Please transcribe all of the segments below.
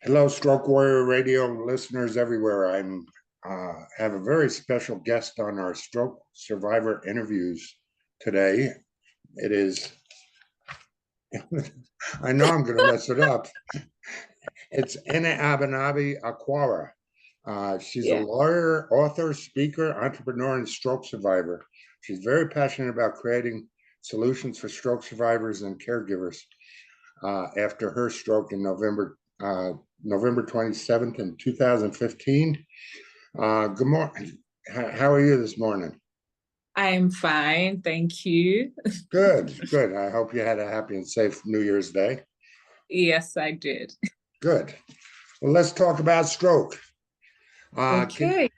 Hello, Stroke Warrior Radio listeners everywhere. I'm have a very special guest on our stroke survivor interviews today. It is, I know I'm going to mess it up. It's Ena Abenabe Aquara. She's a Yeah. lawyer, author, speaker, entrepreneur, and stroke survivor. She's very passionate about creating solutions for stroke survivors and caregivers after her stroke in November 27th in 2015. Good morning. How are you this morning? I'm fine, thank you. Good, good. I hope you had a happy and safe New Year's Day. Yes, I did. Good. Well, let's talk about stroke. Uh, can Okay.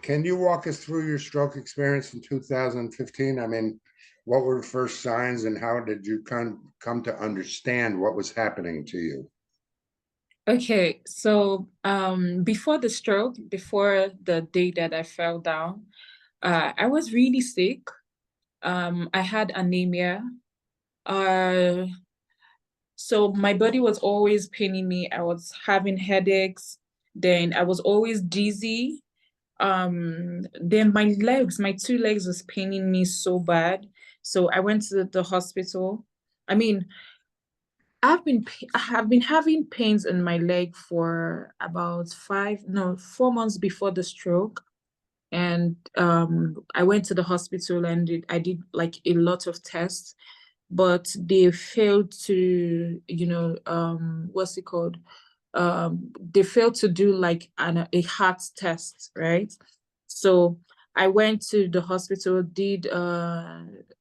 can you walk us through your stroke experience in 2015? I mean, what were the first signs and how did you come to understand what was happening to you? Okay, so before the stroke, before the day that I fell down, I was really sick. I had anemia. Uh, so my body was always paining me. I was having headaches. Then I was always dizzy. Then my two legs was paining me so bad. So I went to the hospital. I mean, I have been having pains in my leg for about 4 months before the stroke. And I went to the hospital and I did like a lot of tests, but they failed to, what's it called? They failed to do like a heart test, right? So I went to the hospital, did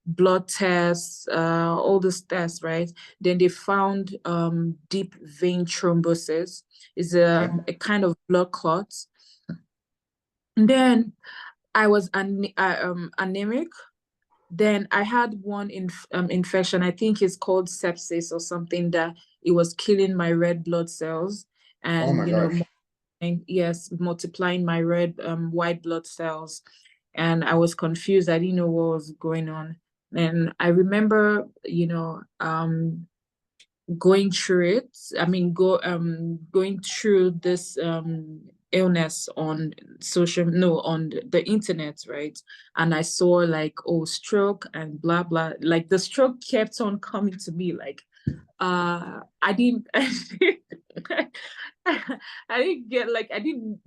blood tests, all those tests, right? Then they found deep vein thrombosis. Is Okay. a kind of blood clot. And then I was anemic. Then I had one infection. I think it's called sepsis or something that it was killing my red blood cells Oh and my gosh. yes, multiplying my red white blood cells. And I was confused. I didn't know what was going on. And I remember, going through it. I mean, going through this illness on on the internet, right? And I saw like, oh, stroke and blah blah. Like the stroke kept on coming to me. Like, I didn't, I didn't get like I didn't,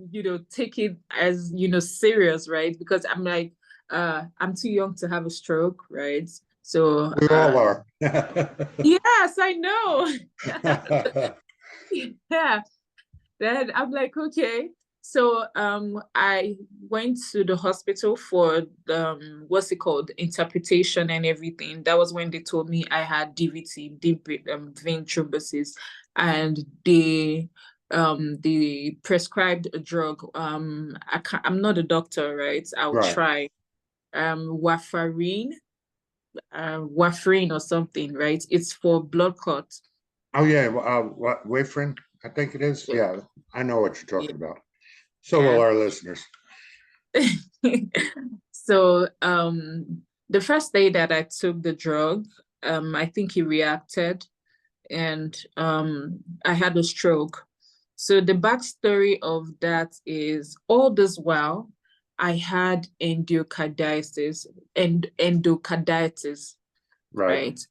take it as serious, right? Because I'm like, I'm too young to have a stroke, right? So, We all are. yes, I know. Yeah. Then I'm like, okay. So I went to the hospital for what's it called? Interpretation and everything. That was when they told me I had DVT, deep vein thrombosis, and they prescribed a drug. I'm not a doctor, right? I'll Right. try warfarin, warfarin or something, right? It's for blood clot. Oh yeah, what Wayfriend? I think it is. Yeah, I know what you're Yeah. talking about. So will Yeah. our listeners. So the first day that I took the drug, I think he reacted and I had a stroke. So the backstory of that is all this while I had endocarditis, Right. right?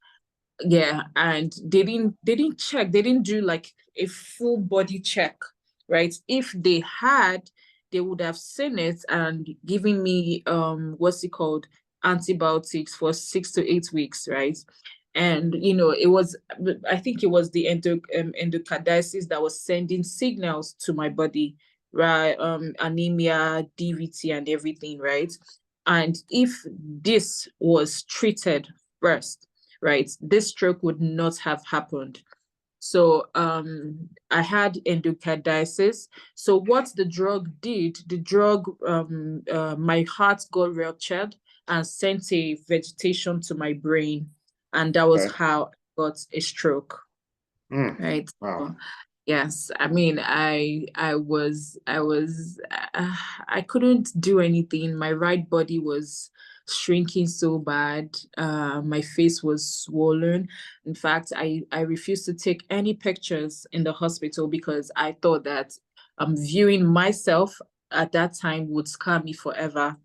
Yeah, and they didn't check, they didn't do like a full body check, right? If they had, they would have seen it and given me what's it called, antibiotics for 6 to 8 weeks, right? And it was, I think it was the endocarditis that was sending signals to my body, right? Anemia, DVT, and everything, right? And if this was treated first, right, this stroke would not have happened. So I had endocarditis. So what the drug did, my heart got ruptured and sent a vegetation to my brain. And that was Okay. how I got a stroke, Mm, right? wow. So, yes, I mean, I couldn't do anything. My right body was shrinking so bad. My face was swollen. In fact, I refused to take any pictures in the hospital because I thought that viewing myself at that time would scar me forever.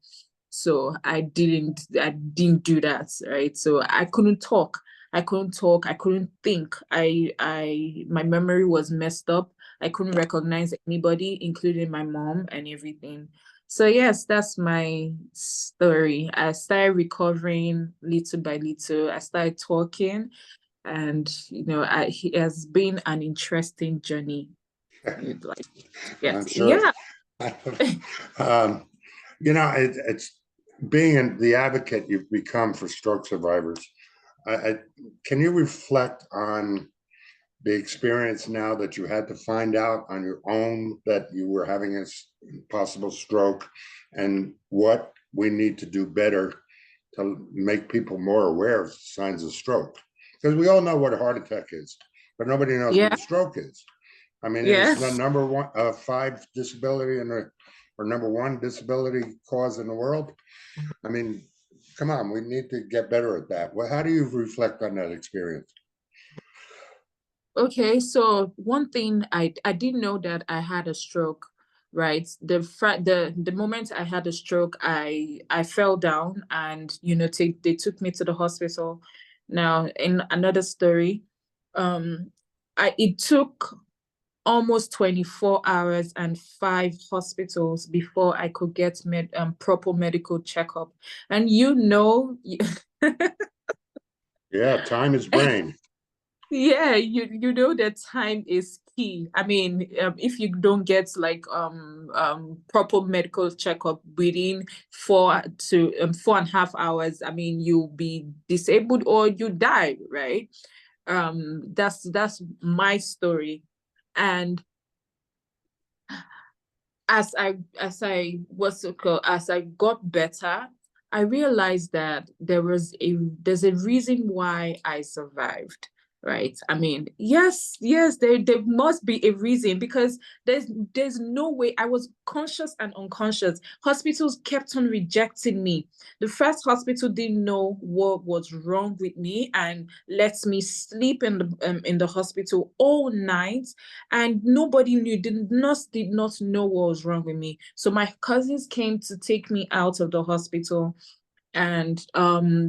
So I didn't do that, right? So I couldn't talk. I couldn't talk. I couldn't think. My memory was messed up. I couldn't recognize anybody, including my mom and everything. So yes, that's my story. I started recovering little by little. I started talking, and it has been an interesting journey. Like, I'm yes, sure. yeah, um, it's being the advocate you've become for stroke survivors. I, can you reflect on the experience now that you had to find out on your own that you were having a possible stroke, and what we need to do better to make people more aware of signs of stroke? Because we all know what a heart attack is, but nobody knows what yeah, a stroke is. I mean, it's the yes. number one, five disability or number one disability cause in the world. I mean, come on, we need to get better at that. Well, how do you reflect on that experience? Okay, so one thing I didn't know that I had a stroke, right? The moment I had a stroke, I fell down, and they took me to the hospital. Now, in another story, um I it took almost 24 hours and five hospitals before I could get proper medical checkup. And Yeah, time is brain. yeah, you know that time is key. I mean, if you don't get like proper medical checkup within 4.5 hours, I mean, you'll be disabled or you die, right? That's my story. And as I got better, I realized that there's a reason why I survived, right? I mean, yes, there must be a reason, because there's no way. I was conscious and unconscious. Hospitals kept on rejecting me. The first hospital didn't know what was wrong with me and let me sleep in the hospital all night, and nobody knew. The nurse did not know what was wrong with me. So my cousins came to take me out of the hospital, and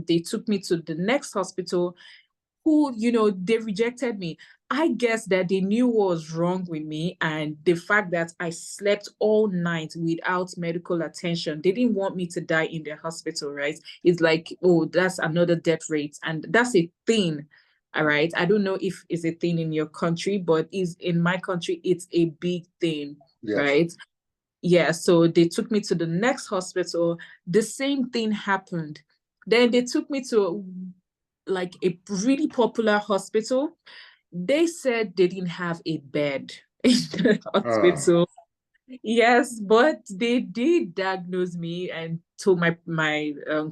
they took me to the next hospital, who, they rejected me. I guess that they knew what was wrong with me, and the fact that I slept all night without medical attention. They didn't want me to die in the hospital, right? It's like, oh, that's another death rate, and that's a thing. All right. I don't know if it's a thing in your country, but is in my country, it's a big thing, Yes. right? Yeah. So they took me to the next hospital. The same thing happened. Then they took me to like a really popular hospital. They said they didn't have a bed in the Uh, hospital. Yes, but they did diagnose me and told my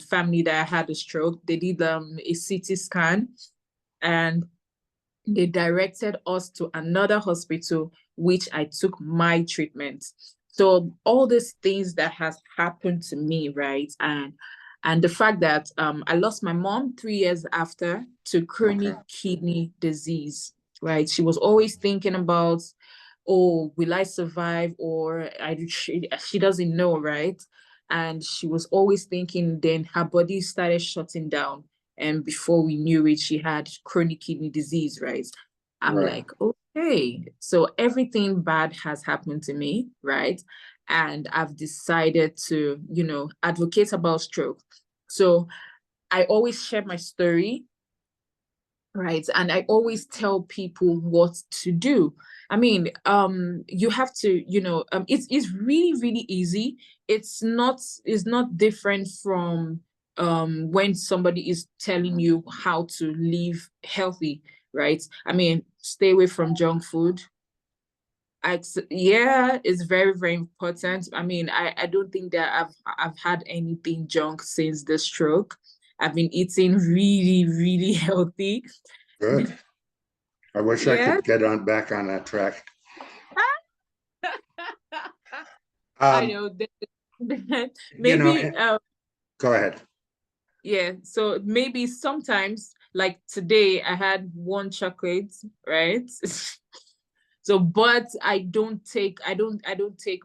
family that I had a stroke. They did a CT scan, and they directed us to another hospital, which I took my treatment. So all these things that has happened to me, right? And the fact that I lost my mom 3 years after to okay. chronic kidney disease, right? She was always thinking about, oh, will I survive? Or she doesn't know, right? And she was always thinking, then her body started shutting down. And before we knew it, she had chronic kidney disease, right? I'm Right. like, okay, so everything bad has happened to me, right? And I've decided to, advocate about stroke. So I always share my story, right? And I always tell people what to do. I mean, you have to, it's really, really easy. It's not different from when somebody is telling you how to live healthy, right? I mean, stay away from junk food. Yeah, it's very, very important. I mean, I don't think that I've had anything junk since the stroke. I've been eating really, really healthy. Good. I wish I Yeah. could get on back on that track. I Um, know that you know, maybe go ahead. Yeah, so maybe sometimes, like today, I had one chocolate, right? So, but I don't take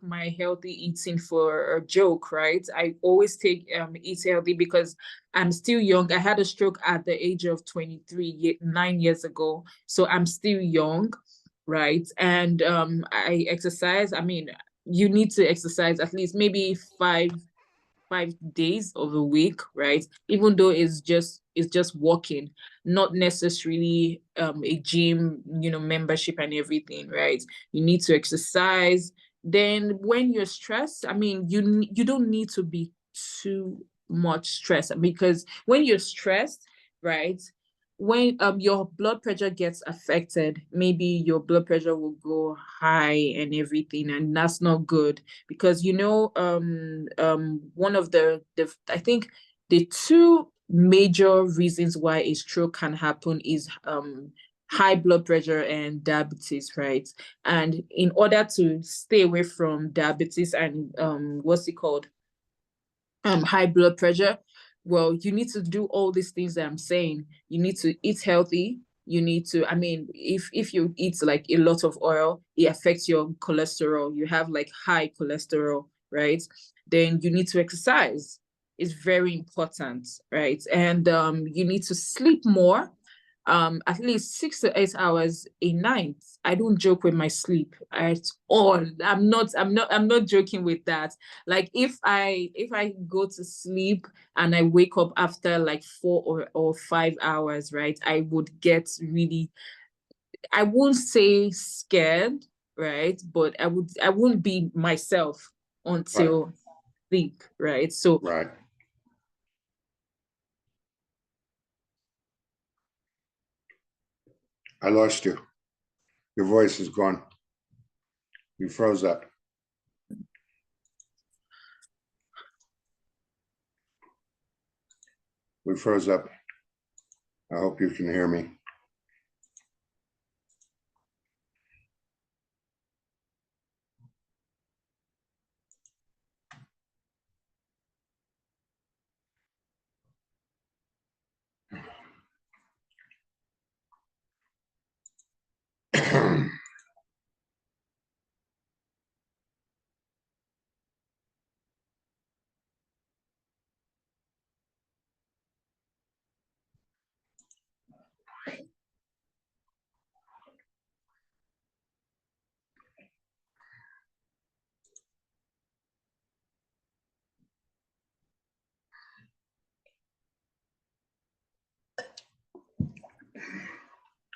my healthy eating for a joke, right? I always take eat healthy because I'm still young. I had a stroke at the age of 23, 9 years ago. So I'm still young, right? And I exercise. I mean, you need to exercise at least maybe 5 days of the week, right? Even though it's just walking, not necessarily a gym, membership and everything, right? You need to exercise. Then when you're stressed, I mean, you don't need to be too much stressed because when you're stressed, right? When your blood pressure gets affected, maybe your blood pressure will go high and everything, and that's not good because one of the I think the two major reasons why a stroke can happen is high blood pressure and diabetes, right? And in order to stay away from diabetes and what's it called, high blood pressure, well, you need to do all these things that I'm saying. You need to eat healthy. You need to, I mean, if you eat like a lot of oil, it affects your cholesterol. You have like high cholesterol, right? Then you need to exercise. It's very important, right? And you need to sleep more, at least 6 to 8 hours a night. I don't joke with my sleep at all. I'm not joking with that. Like if I go to sleep and I wake up after like 4 or 5 hours, right? I would get really, I won't say scared, right? But I won't be myself Right, until sleep, right? So right. I lost you. Your voice is gone. You froze up. We froze up. I hope you can hear me.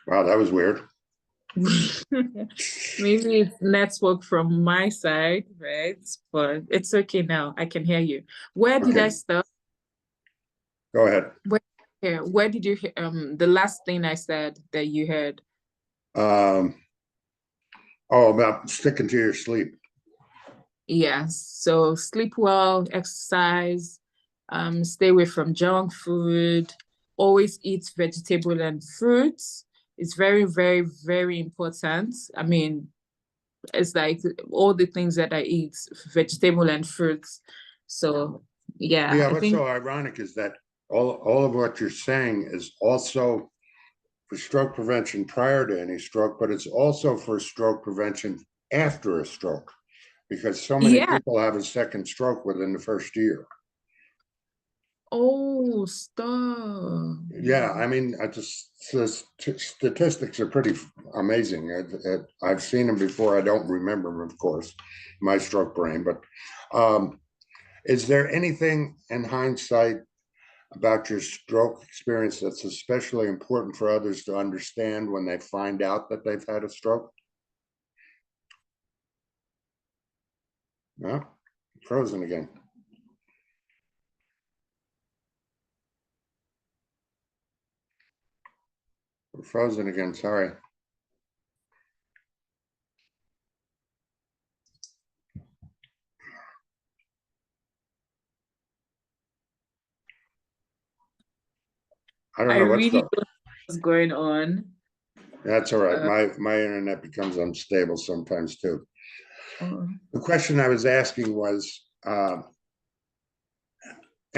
Wow, that was weird. maybe it's network from my side, right? But it's okay now. I can hear you. Where did I Okay, stop? go ahead. Where did you hear the last thing I said that you heard? Um, oh, about sticking to your sleep. Yes. So sleep well, exercise, stay away from junk food, always eat vegetable and fruits. It's very, very, very important. I mean, it's like all the things that I eat, vegetable and fruits. So yeah, Yeah, I what's think so ironic is that all of what you're saying is also for stroke prevention prior to any stroke, but it's also for stroke prevention after a stroke, because so many yeah. people have a second stroke within the first year. Oh, stop. Yeah, I mean, the statistics are pretty amazing. I've seen them before. I don't remember them, of course, my stroke brain. But is there anything in hindsight about your stroke experience that's especially important for others to understand when they find out that they've had a stroke? No, frozen again. We're frozen again. Sorry. I don't I know what's really going. don't know what's going on. That's all right. Uh, My internet becomes unstable sometimes too. oh. The question I was asking was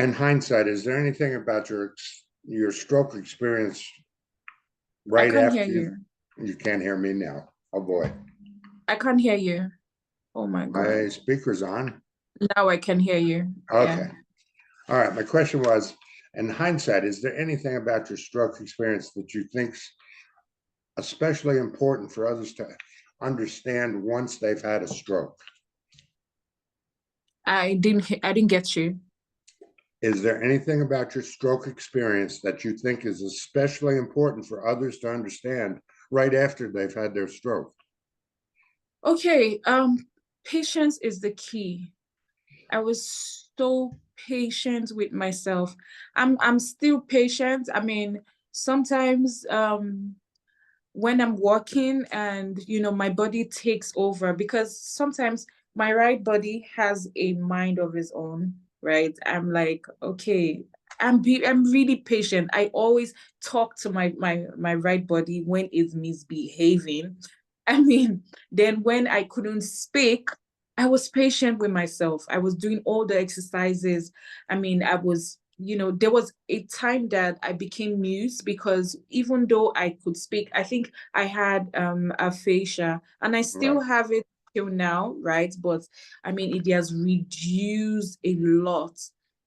In hindsight, is there anything about your stroke experience I right can't hear after you. you can't hear me now? Oh boy, I can't hear you. Oh my God. my speaker's on. Now I can hear you. Yeah. Okay. All right. My question was, in hindsight, is there anything about your stroke experience that you think's especially important for others to understand once they've had a stroke? I didn't get you. Is there anything about your stroke experience that you think is especially important for others to understand right after they've had their stroke? Okay, patience is the key. I was so patient with myself. I'm still patient. I mean, sometimes when I'm walking and my body takes over, because sometimes my right body has a mind of its own, right? I'm like, okay, I'm really patient. I always talk to my right body when it's misbehaving. I mean, then when I couldn't speak, I was patient with myself. I was doing all the exercises. I mean, I was, there was a time that I became mute, because even though I could speak, I think I had aphasia, and I still Right. have it till now, right? But I mean, it has reduced a lot,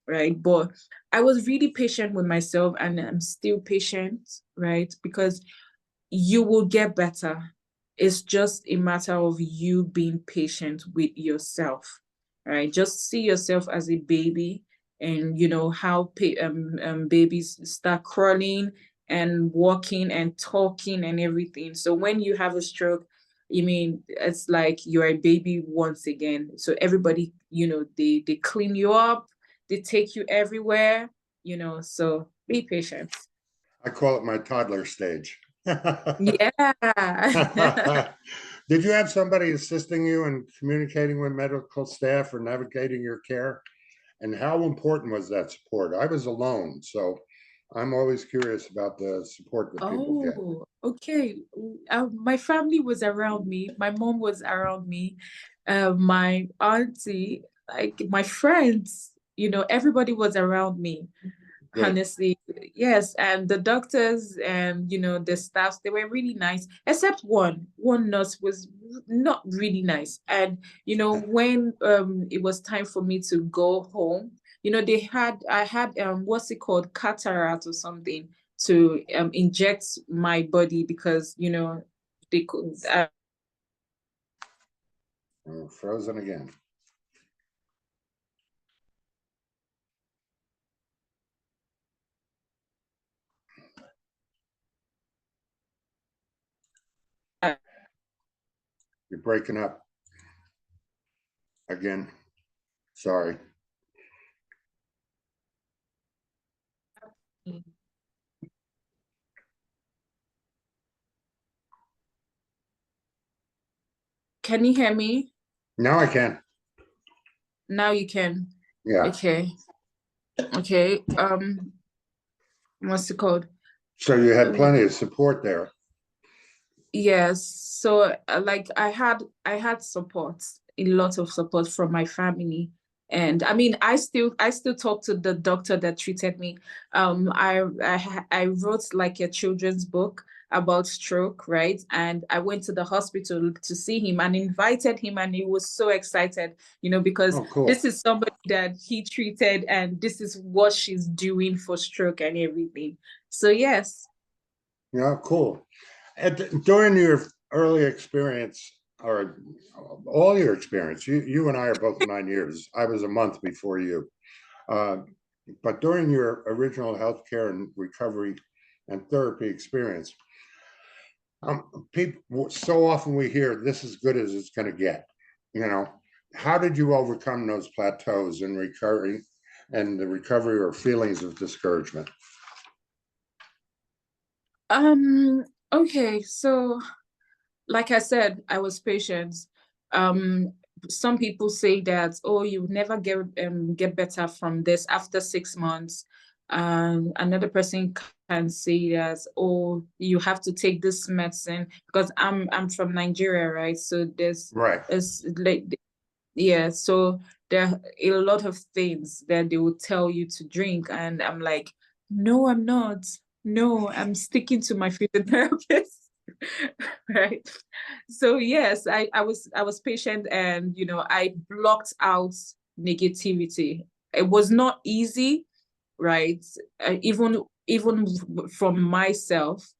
right? But I was really patient with myself, and I'm still patient, right? Because you will get better. It's just a matter of you being patient with yourself, right? Just see yourself as a baby, and how babies start crawling and walking and talking and everything. So when you have a stroke, I mean, it's like you're a baby once again. So everybody, they clean you up, they take you everywhere, so be patient. I call it my toddler stage. Yeah. Did you have somebody assisting you in communicating with medical staff or navigating your care? And how important was that support? I was alone, so I'm always curious about the support that people get. Oh, okay. My family was around me. My mom was around me. My auntie, like my friends, everybody was around me. Good. Honestly, yes. And the doctors and the staffs, they were really nice, except one nurse was not really nice. And when it was time for me to go home, I had what's it called, cataract or something, to inject my body, because they could Oh, frozen again. You're breaking up again. Sorry. Can you hear me? Now I can. Now you can. Yeah. Okay. Okay. What's it called? So you had plenty of support there. Yes. So like I had support, a lot of support from my family. And I mean, I still talk to the doctor that treated me. I wrote like a children's book about stroke, right? And I went to the hospital to see him and invited him, and he was so excited, because Oh, cool. this is somebody that he treated, and this is what she's doing for stroke and everything. So yes. Yeah, cool. During your early experience, or all your experience, you and I are both 9 years. I was a month before you. Uh, but during your original healthcare and recovery and therapy experience, people so often we hear this is good as it's going to get. You know, how did you overcome those plateaus in recovery and the recovery or feelings of discouragement? Um, okay, so like I said, I was patient. Um, some people say that, oh, you never get better from this after 6 months. Another person can say that, oh, you have to take this medicine, because I'm from Nigeria, right? So Right. it's like, yeah, so there are a lot of things that they will tell you to drink, and I'm like, no, I'm not. No, I'm sticking to my physiotherapist. Right. So yes, I was patient, and I blocked out negativity. It was not easy, right? Even from myself,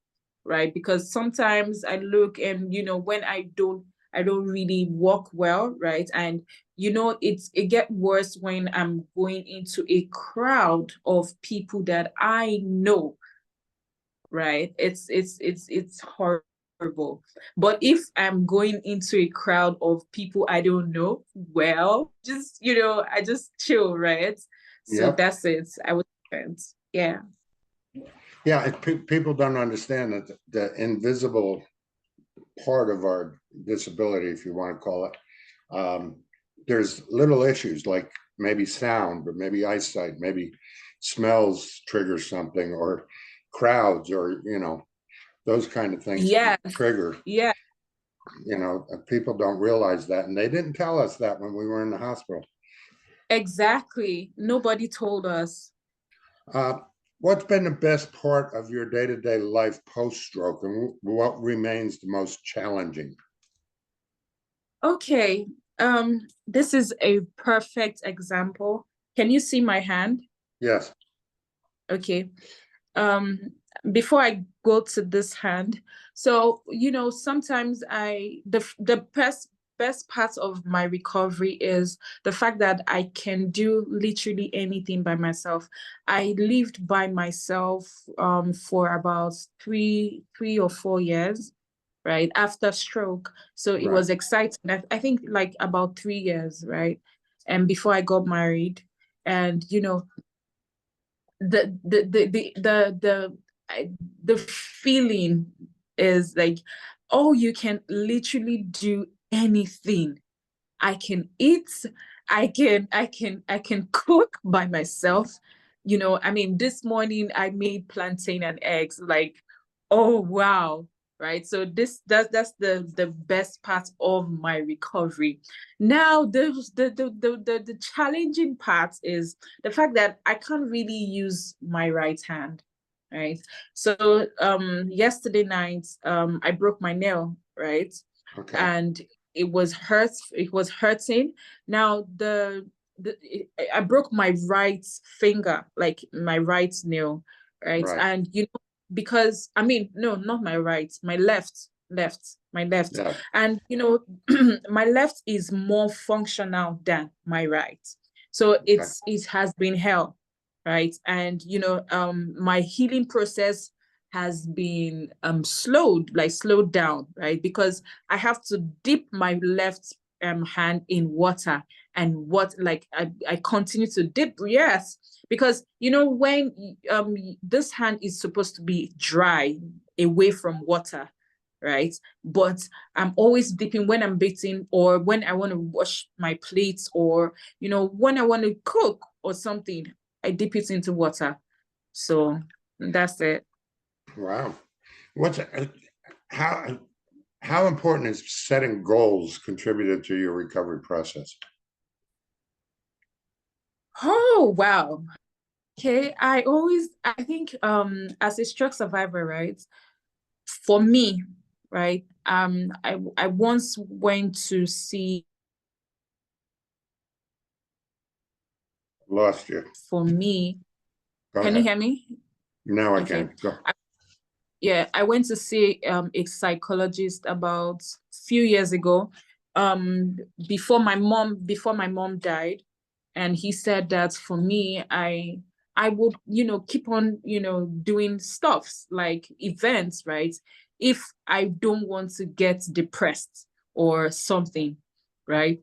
right? Because sometimes I look, and when I don't really walk well, right? And it get worse when I'm going into a crowd of people that I know, right? It's horrible. But if I'm going into a crowd of people I don't know, well, just I just chill, right? So Yep. that's it. I was friends. Yeah. Yeah, people don't understand that the invisible part of our disability, if you want to call it, there's little issues like maybe sound, or maybe eyesight, maybe smells trigger something, or crowds, or those kind of things can Yeah. trigger. Yeah. People don't realize that, and they didn't tell us that when we were in the hospital. Exactly. Nobody told us. Uh, what's been the best part of your day-to-day life post-stroke, and what remains the most challenging? Okay. This is a perfect example. Can you see my hand? Yes. Okay. Um, Before I go to this hand, so sometimes the best part of my recovery is the fact that I can do literally anything by myself. I lived by myself for about three or 4 years, right, after stroke. So it Right. was exciting. I think like about 3 years, right? And before I got married. And the feeling is like, oh, you can literally do anything. I can eat, I can cook by myself. I mean, this morning I made plantain and eggs, like, oh wow, right? So that's the best part of my recovery. Now, the challenging part is the fact that I can't really use my right hand, right? So yesterday night I broke my nail, right? Okay. And it was hurting. Now I broke my right finger, like my right nail, right? Right. And because I mean, no, not my right, my my left. Yeah. And my left is more functional than my right. So Okay. it has been hell, right? And my healing process has been slowed down, right? Because I have to dip my left hand in water, and I continue to dip, yes, because when this hand is supposed to be dry, away from water, right? But I'm always dipping when I'm bathing, or when I want to wash my plates, or when I want to cook or something, I dip it into water. So that's it. Wow. What's how how important is setting goals contributed to your recovery process? Oh, wow. Okay, I think as a stroke survivor, right? For me, right? I once went to see, Lost you. for me, Go can you ahead. hear me? Now I Okay. can go. Yeah, I went to see a psychologist about few years ago, um before my mom died. And he said that for me, I would keep on doing stuffs like events, right? If I don't want to get depressed or something, right?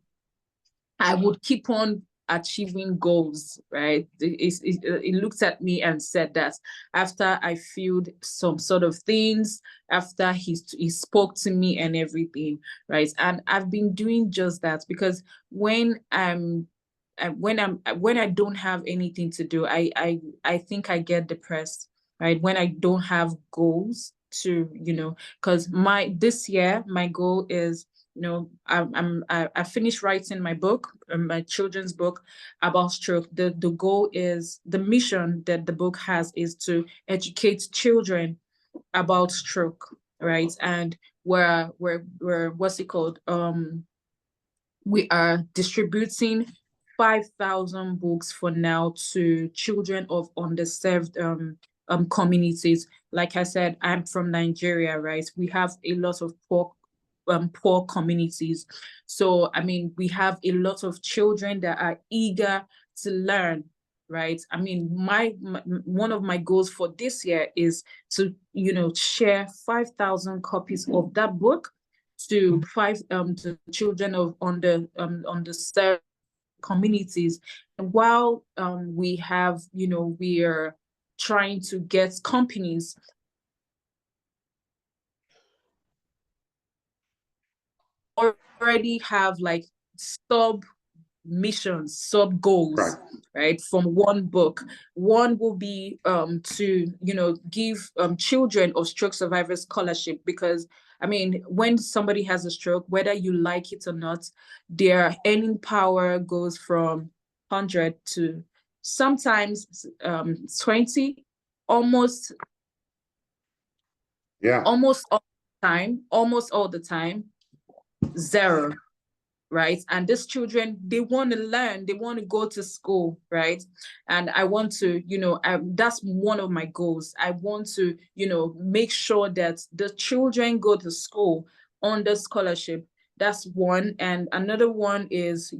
I would keep on achieving goals, right? It looked at me and said that after I filled some sort of things, after he spoke to me and everything, right? And I've been doing just that, because when I don't have anything to do, I think I get depressed, right? When I don't have goals to, because this year my goal is I finished writing my book, my children's book about stroke. The goal is, the mission that the book has is to educate children about stroke, right? And we're what's it called? We are distributing 5,000 books for now to children of underserved communities. Like I said, I'm from Nigeria, right? We have a lot of poor communities. So, I mean, we have a lot of children that are eager to learn, right? I mean, my one of my goals for this year is to, share 5,000 copies of that book to to children of underserved communities. And while we have, we are trying to get companies already have like sub missions, sub goals, right? From one book. One will be to, give children of stroke survivors scholarship, because I mean, when somebody has a stroke, whether you like it or not, their earning power goes from 100 to sometimes 20, almost almost all the time, zero. Right? And these children, they want to learn, they want to go to school, right? And I want to, that's one of my goals. I want to, make sure that the children go to school on the scholarship. That's one. And another one is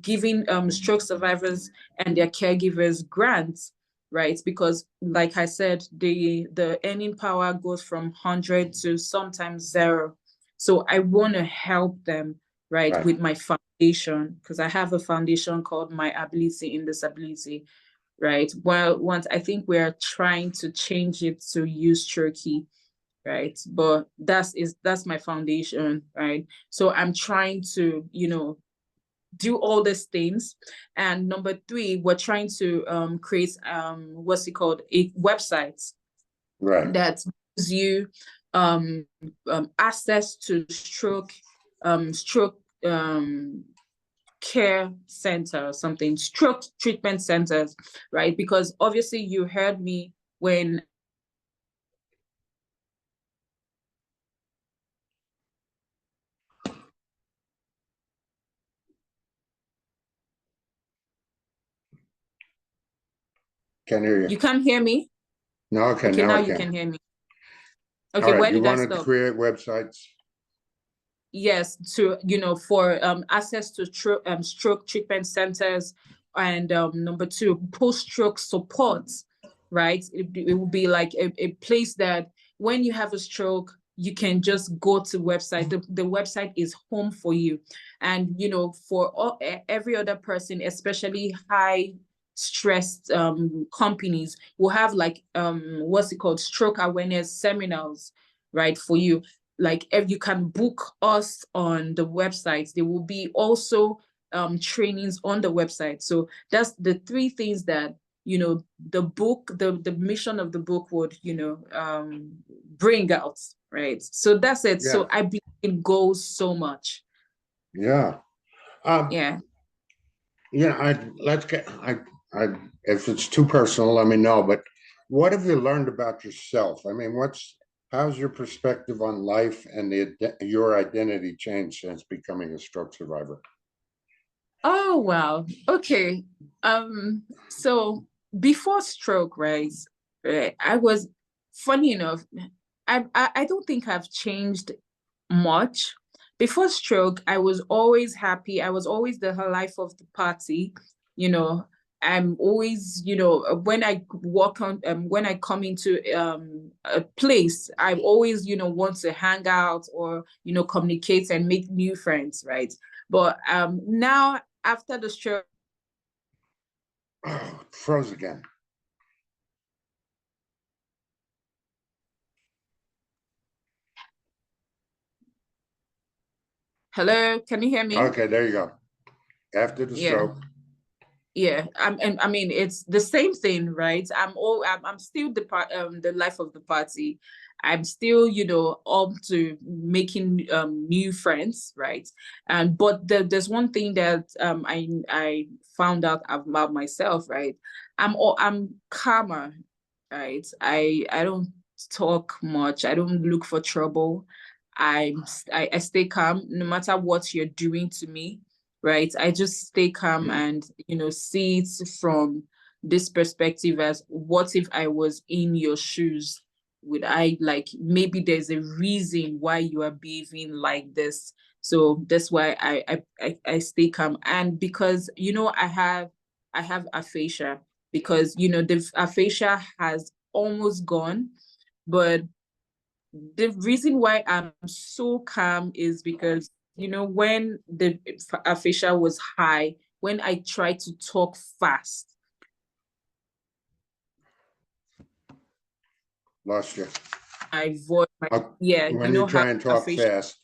giving stroke survivors and their caregivers grants, right? Because like I said, the earning power goes from 100 to sometimes zero. So I want to help them, right, with my foundation, because I have a foundation called My Ability in Disability, right? Well, once I think we're trying to change it to use Turkey, right? But that's my foundation, right? So I'm trying to, do all these things. And number three, we're trying to create what's it called? A website that gives you access to stroke care center or something, stroke treatment centers, right? Because obviously you heard me when Can't hear you. You can't hear me? No, okay, okay, now I you can. hear me. Okay, all right, where you did I want to stop? create websites? Yes, to for access to stroke treatment centers, and number two, post-stroke support, right? It will be like a place that when you have a stroke, you can just go to website. The website is home for you. And for every other person, especially high stressed companies, will have like what's it called, stroke awareness seminars, right, for you. Like, if you can book us on the website, there will be also trainings on the website. So that's the three things that the book, the mission of the book would bring out, right? So that's it. So I believe it goes so much. Yeah. Yeah. I if it's too personal, let me know. But what have you learned about yourself? I mean, how's your perspective on life and your identity changed since becoming a stroke survivor? Oh, wow. Okay. So before stroke, right, I was, funny enough, I don't think I've changed much. Before stroke, I was always happy. I was always the life of the party. You know, I'm always, when I walk on, when I come into a place, I always, want to hang out or, communicate and make new friends, right? But now after the stroke, Oh, froze again. hello, can you hear me? Okay, there you go. After the Yeah. stroke. Yeah, and I mean it's the same thing, right? I'm still the life of the party. I'm still, up to making new friends, right? And but there's one thing that I found out about myself, right? I'm calmer, right? I don't talk much. I don't look for trouble. I stay calm no matter what you're doing to me, right? I just stay calm and, see it from this perspective as what if I was in your shoes? Would I like maybe there's a reason why you are behaving like this? So that's why I stay calm. And because I have aphasia because the aphasia has almost gone, but the reason why I'm so calm is because, when the aphasia was high, when I tried to talk fast, Lost you. my voice, yeah, When you how try and talk aphasia, fast,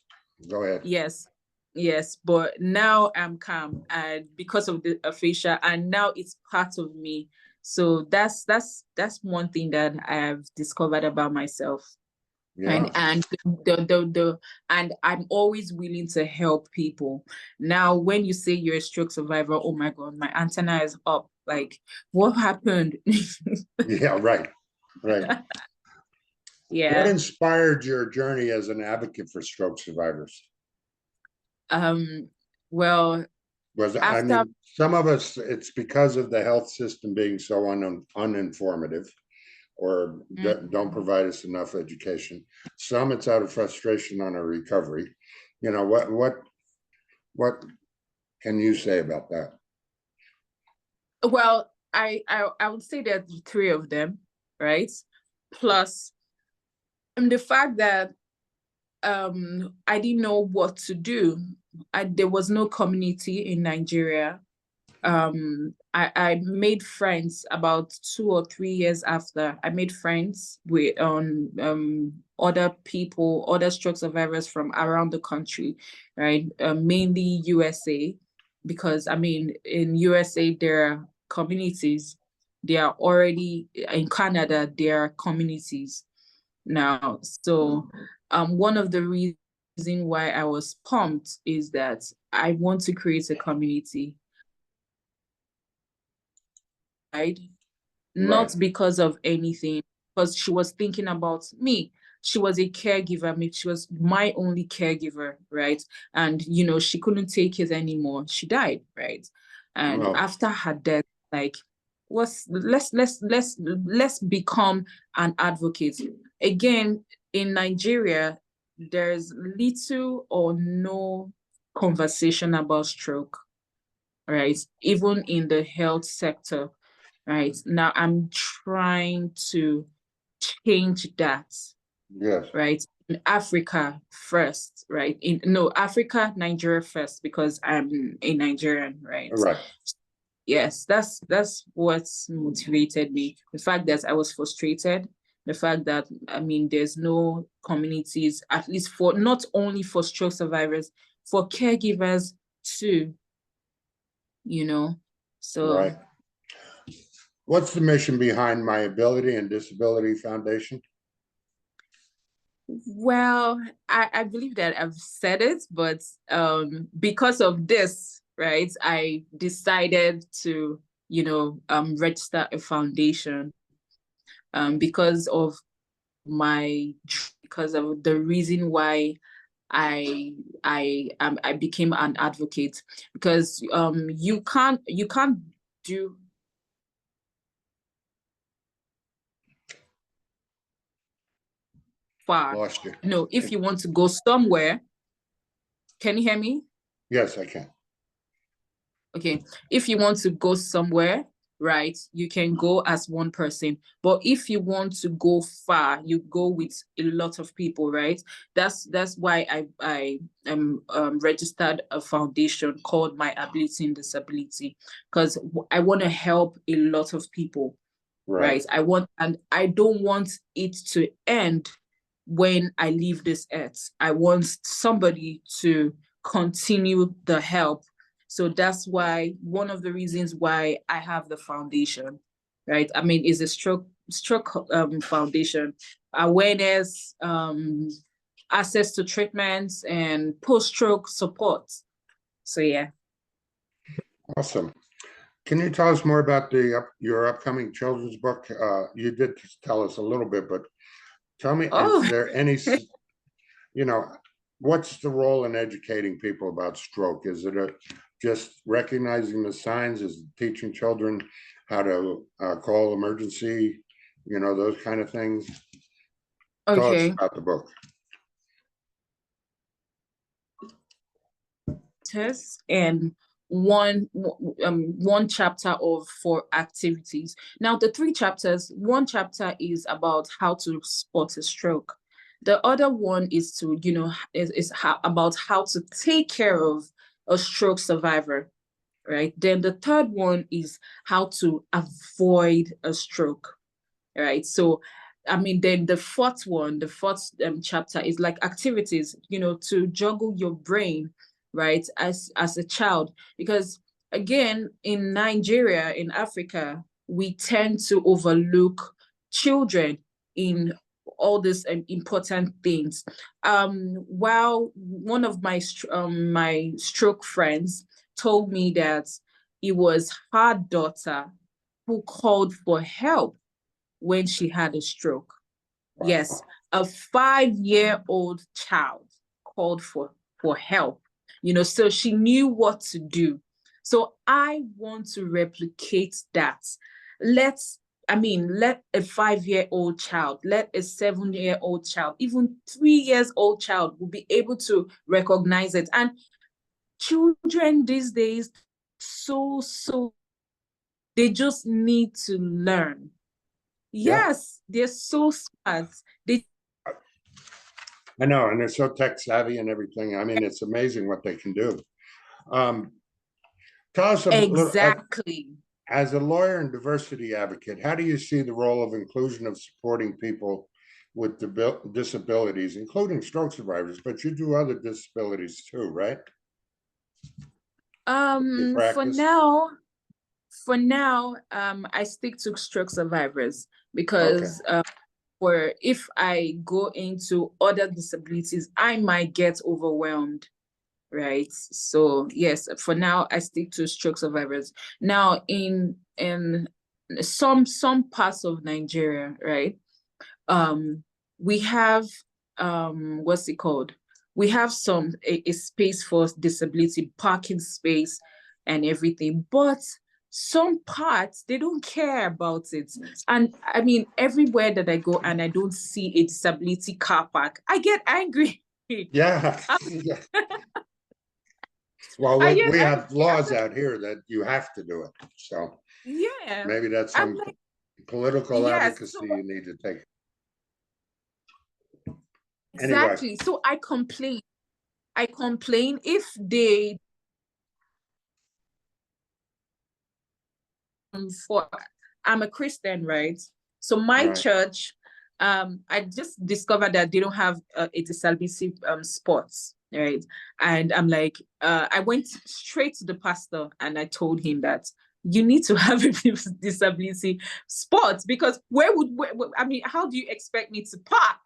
go ahead. yes, yes, but now I'm calm and because of the aphasia, and now it's part of me. So that's one thing that I have discovered about myself. Yeah. And and I'm always willing to help people. Now when you say you're a stroke survivor, oh my god, my antenna is up, like what happened? Yeah, right. Right. What Yeah. inspired your journey as an advocate for stroke survivors? Well, Was I after mean, some of us, it's because of the health system being so uninformative or don't mm, provide us enough education. Some it's out of frustration on our recovery. What can you say about that? well, I would say there are three of them, right? Plus the fact that I didn't know what to do. There was no community in Nigeria. I made friends about 2 or 3 years after. I made friends with other people, other stroke survivors from around the country, right? Mainly USA, because I mean in USA there are communities. They are already in Canada. There are communities now. So one of the reasons why I was pumped is that I want to create a community, right? Right. Not because of anything, because she was thinking about me. She was a caregiver. She was my only caregiver, right? And she couldn't take it anymore. She died, right? And Well, after her death, like, let's become an advocate. Again, in Nigeria, there's little or no conversation about stroke, right? Even in the health sector, right? Now I'm trying to change that, yes. right? In Africa first, right? Africa, Nigeria first, because I'm a Nigerian, right? Right. Yes, that's what's motivated me. The fact that I was frustrated, the fact that I mean there's no communities, at least for not only for stroke survivors, for caregivers too, you know. So Right. What's the mission behind My Ability and Disability Foundation? well, I believe that I've said it, but because of this, right, I decided to, register a foundation because of because of the reason why I became an advocate, because you can't do far. Lost you. If you want to go somewhere, can you hear me? Yes, I can. Okay, if you want to go somewhere, right, you can go as one person. But if you want to go far, you go with a lot of people, right? That's why I registered a foundation called My Ability and Disability, because I want to help a lot of people, Right. right? And I don't want it to end when I leave this earth. I want somebody to continue the help So that's why one of the reasons why I have the foundation, right? I mean, is a stroke foundation, awareness, access to treatments, and post-stroke support. So yeah. Awesome. Can you tell us more about your upcoming children's book? You did tell us a little bit, but tell me, Oh, is there any, what's the role in educating people about stroke? Is it just recognizing the signs? Is it teaching children how to call emergency, those kind of things? Tell us okay. about the book. And one chapter of 4 activities. Now, the 3 chapters, one chapter is about how to spot a stroke. The other one is to, about how to take care of a stroke survivor, right? Then the third one is how to avoid a stroke, right? So, I mean, then the fourth chapter is like activities, to juggle your brain, right, as a child. Because again, in Nigeria, in Africa, we tend to overlook children in all these important things. While one of my stroke friends told me that it was her daughter who called for help when she had a stroke. Yes, a 5-year-old child called for help, so she knew what to do. So I want to replicate that. Let a 5-year-old child, let a 7-year-old child, even 3 years old child will be able to recognize it. And children these days, they just need to learn. Yeah, Yes, they're so smart. I know, and they're so tech savvy and everything. I mean, it's amazing what they can do. Um, Tell us a little, Exactly. as a lawyer and diversity advocate, how do you see the role of inclusion of supporting people with disabilities, including stroke survivors, but you do other disabilities too, right? Your For practice? now, I stick to stroke survivors Okay. because for if I go into other disabilities, I might get overwhelmed, right? So yes, for now I stick to stroke survivors. Now in some parts of Nigeria, right? We have what's it called? We have a space for disability, parking space and everything, but some parts they don't care about it. And I mean, everywhere that I go and I don't see a disability car park, I get angry. Yeah. Yeah. Well, I get we have angry. I'm laws like, out here that you have to do it. So yeah. maybe that's I'm some like, political yes. advocacy So you need to take. Anyway, exactly. So I complain. If they for I'm a Christian, right? So my right. church, I just discovered that they don't have a disability sports, right? And I'm like, I went straight to the pastor and I told him that you need to have a disability sports because I mean, how do you expect me to park,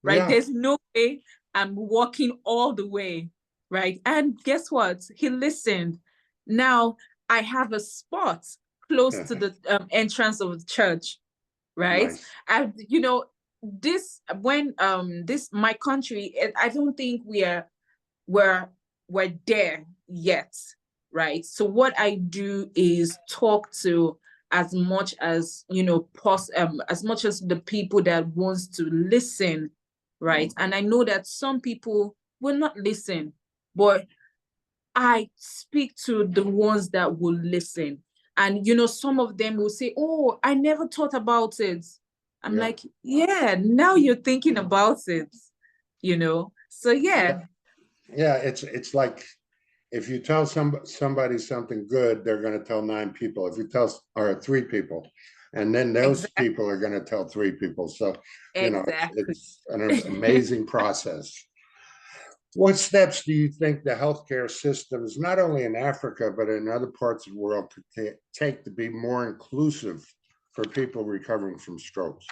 right? Yeah. There's no way I'm walking all the way, right? And guess what? He listened. Now I have a spot close to the entrance of the church, right? Nice. And this when this my country, I don't think we're there yet, right? So what I do is talk to as much as as much as the people that wants to listen, right? And I know that some people will not listen, but I speak to the ones that will listen. And some of them will say, "Oh, I never thought about it." I'm Yeah. like, "Yeah, now you're thinking about it." So Yeah. yeah, Yeah. It's like if you tell somebody something good, they're going to tell 9 people. If you tell or 3 people, and then those exactly. people are going to tell 3 people. So, Exactly. it's an amazing process. What steps do you think the healthcare systems, not only in Africa, but in other parts of the world, could take to be more inclusive for people recovering from strokes?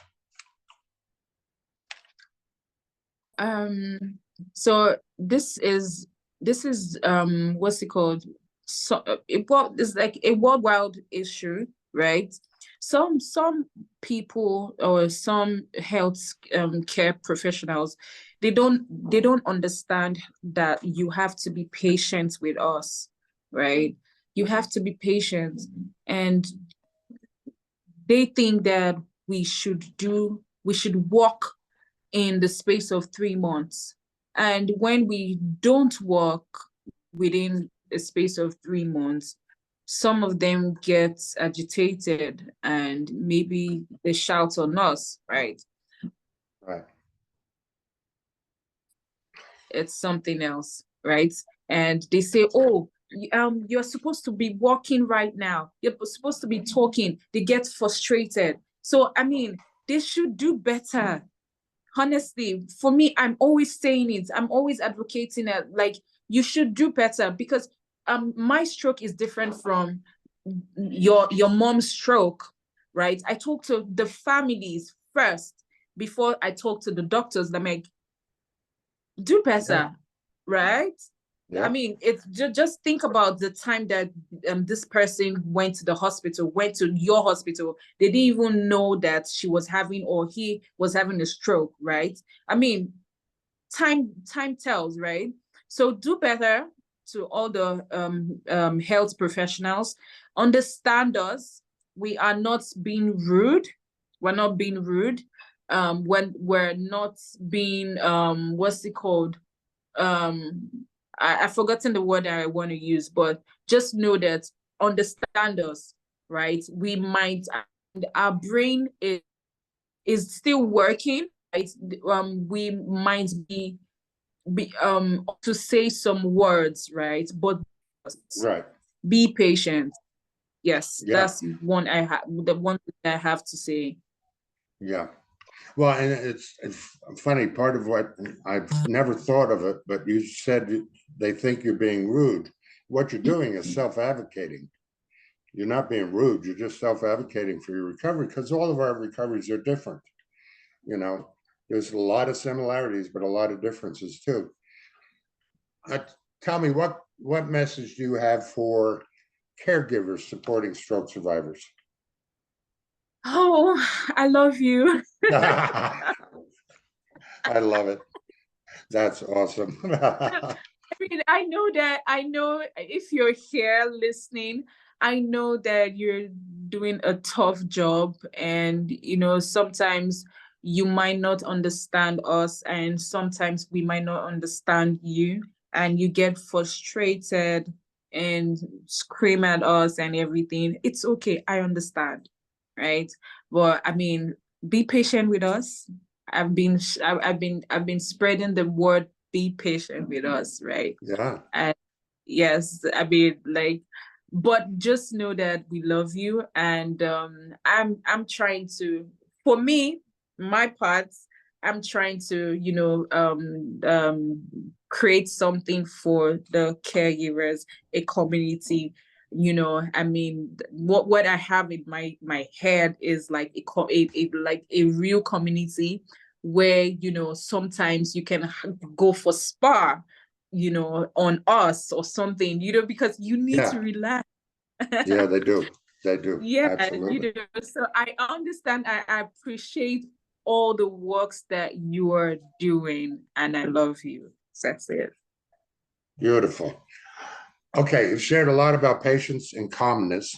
So this is what's it called? So it's like a worldwide issue, right? Some people or some health care professionals, they don't understand that you have to be patient with us, right? You have to be patient, and they think that we should walk in the space of 3 months. And when we don't work within a space of 3 months, some of them get agitated and maybe they shout on us, right? Right. It's something else, right? And they say, oh, you're supposed to be walking right now. You're supposed to be talking. They get frustrated. So, I mean, they should do better. Honestly, for me, I'm always saying it. I'm always advocating it. Like, you should do better, because my stroke is different from your mom's stroke, right? I talk to the families first before I talk to the doctors. I'm like, do better, Yeah. right? I Yeah. mean, it's just think about the time that this person went to the hospital, went to your hospital. They didn't even know that she was having or he was having a stroke, right? I mean, time tells, right? So do better to all the health professionals. Understand us. We are not being rude. We're not being rude. When we're not being what's it called? um I've forgotten the word that I want to use, but just know that understand us, right? We might, our brain is still working, right? We might be to say some words, right? But Right. be patient. Yes, Yeah. that's one I have, the one that I have to say. Yeah. Well, and it's funny. Part of what I've never thought of it, but you said they think you're being rude. What you're doing is self-advocating. You're not being rude. You're just self-advocating for your recovery, because all of our recoveries are different. You know, there's a lot of similarities, but a lot of differences too. Uh, Tell me, what message do you have for caregivers supporting stroke survivors? Oh, I love you. I love it. That's awesome. I mean, I know if you're here listening, I know that you're doing a tough job, and sometimes you might not understand us, and sometimes we might not understand you, and you get frustrated and scream at us and everything. It's okay, I understand, right? But I mean, be patient with us. I've been spreading the word, be patient with us, right? Yeah. And yes, I mean, like, but just know that we love you, and I'm trying to, for me, my parts, I'm trying to, create something for the caregivers, a community. I mean, what I have in my head is like like a real community where sometimes you can go for spa, on us or something, because you need to Yeah. relax. Yeah, they do. They do. Yeah, Absolutely. so I understand. I appreciate all the works that you are doing, and I love you. That's it. Beautiful. Okay, you've shared a lot about patience and calmness.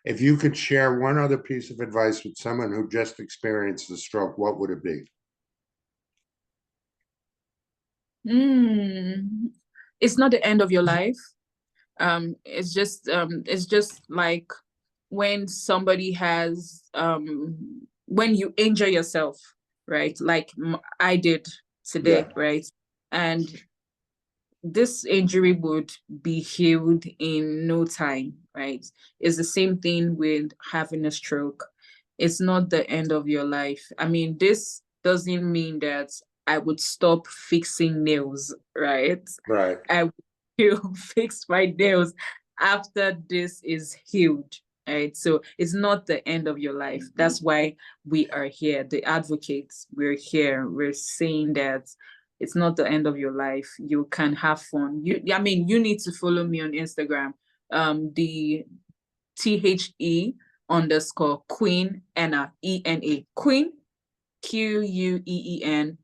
If you could share one other piece of advice with someone who just experienced a stroke, what would it be? Mm. It's not the end of your life. It's just like when somebody has when you injure yourself, right? Like I did Yeah. today, right? And this injury would be healed in no time, right? It's the same thing with having a stroke. It's not the end of your life. I mean, this doesn't mean that I would stop fixing nails, right? Right. I will fix my nails after this is healed, right? So it's not the end of your life. That's why we are here, the advocates. We're here. We're saying that it's not the end of your life. You can have fun. I mean, you need to follow me on Instagram. The THE_Queen Ena ENA Queen QUEENENA.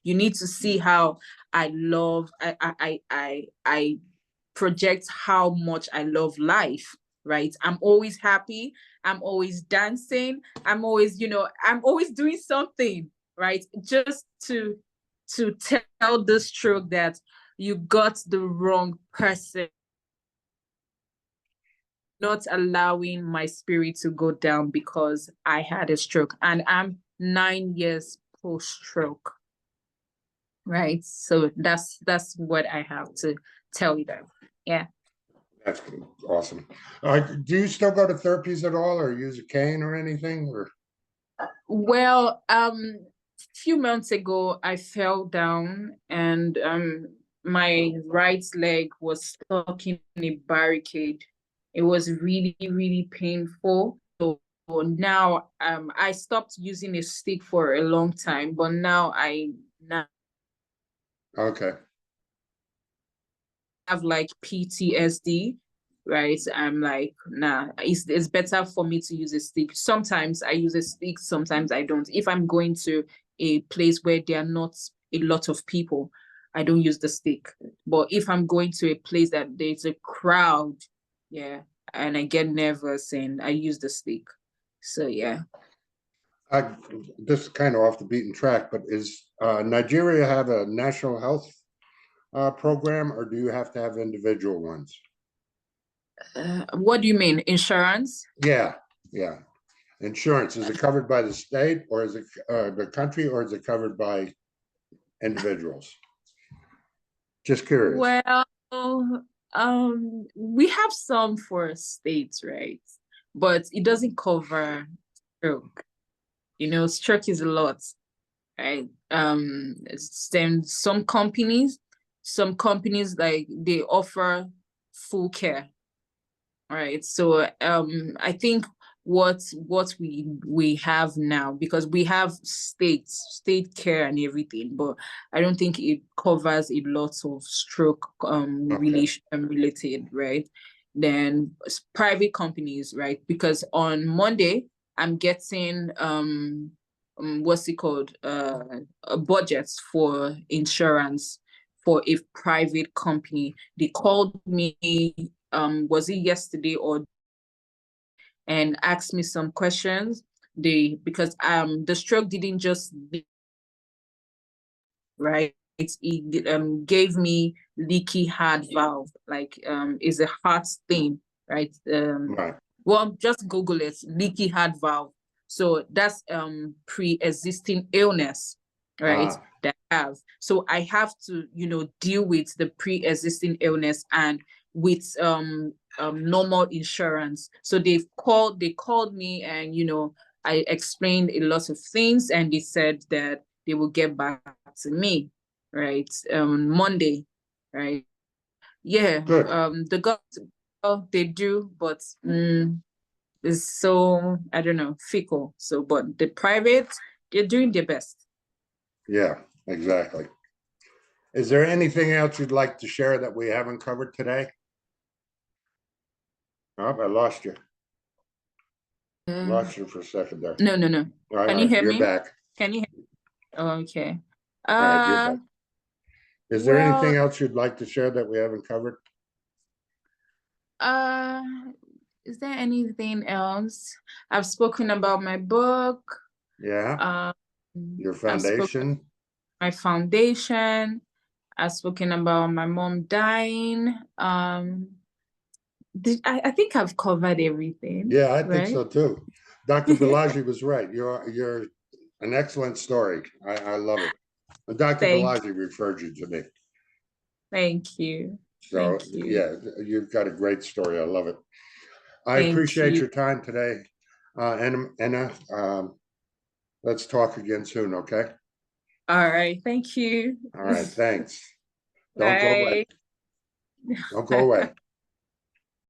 You need to see how I project how much I love life, right? I'm always happy, I'm always dancing, I'm always, I'm always doing something, right? Just to tell the stroke that you got the wrong person, not allowing my spirit to go down because I had a stroke, and I'm 9 years post-stroke, right? So that's what I have to tell you. Yeah. That's awesome. Do you still go to therapies at all, or use a cane or anything? Or Well, few months ago I fell down, and my right leg was stuck in a barricade. It was really, really painful. So now I stopped using a stick for a long time, but now I now okay, have like PTSD, right? I'm like, nah, it's better for me to use a stick. Sometimes I use a stick, sometimes I don't. If I'm going to a place where there are not a lot of people, I don't use the stick. But if I'm going to a place that there's a crowd, yeah, and I get nervous, and I use the stick. So yeah. I this is kind of off the beaten track, but is Nigeria have a national health program, or do you have to have individual ones? What do you mean? Insurance? Yeah, yeah. Insurance, is it covered by the state, or is it the country, or is it covered by individuals? Just curious. Well, we have some for states, right? But it doesn't cover stroke. Stroke is a lot, right? Then some companies like they offer full care, right? So I think what we have now, because we have state care and everything, but I don't think it covers a lot of stroke Okay. related, right? Then private companies, right? Because on Monday I'm getting what's it called, a budget for insurance for a private company. They called me, was it yesterday, or and asked me some questions. Because the stroke didn't just right. It gave me leaky heart valve, like is a heart thing, right? Right. Well, just Google it, leaky heart valve. So that's pre-existing illness, right? Ah, That I have. So I have to, deal with the pre-existing illness and with normal insurance. So they called me, and I explained a lot of things, and they said that they will get back to me, right? Monday, right? Yeah. good. The government, they do, but is so, I don't know, fickle. So, but the private, they're doing their best. Yeah, exactly. Is there anything else you'd like to share that we haven't covered today? Oh, I lost you. Uh, Lost you for a second there. no, no, no. All Can you right, hear you're me? back. Can you hear me? Oh, okay. All right, you're back. Is there anything Well, else you'd like to share that we haven't covered? uh, is there anything else? I've spoken about my book. Yeah, Um, your I've spoken foundation. my foundation. I've spoken about my mom dying. I think I've covered everything, Yeah, I think right? so too. Dr. Balaji was right. You're an excellent story. I love it. And Dr. Thank, Balaji referred you to me. thank you, So thank you, yeah, you've got a great story. I love it. I thank appreciate you. your time today. And Anna, let's talk again soon, okay? All right. Thank you. All right, thanks. Don't go away. Bye. Don't go away.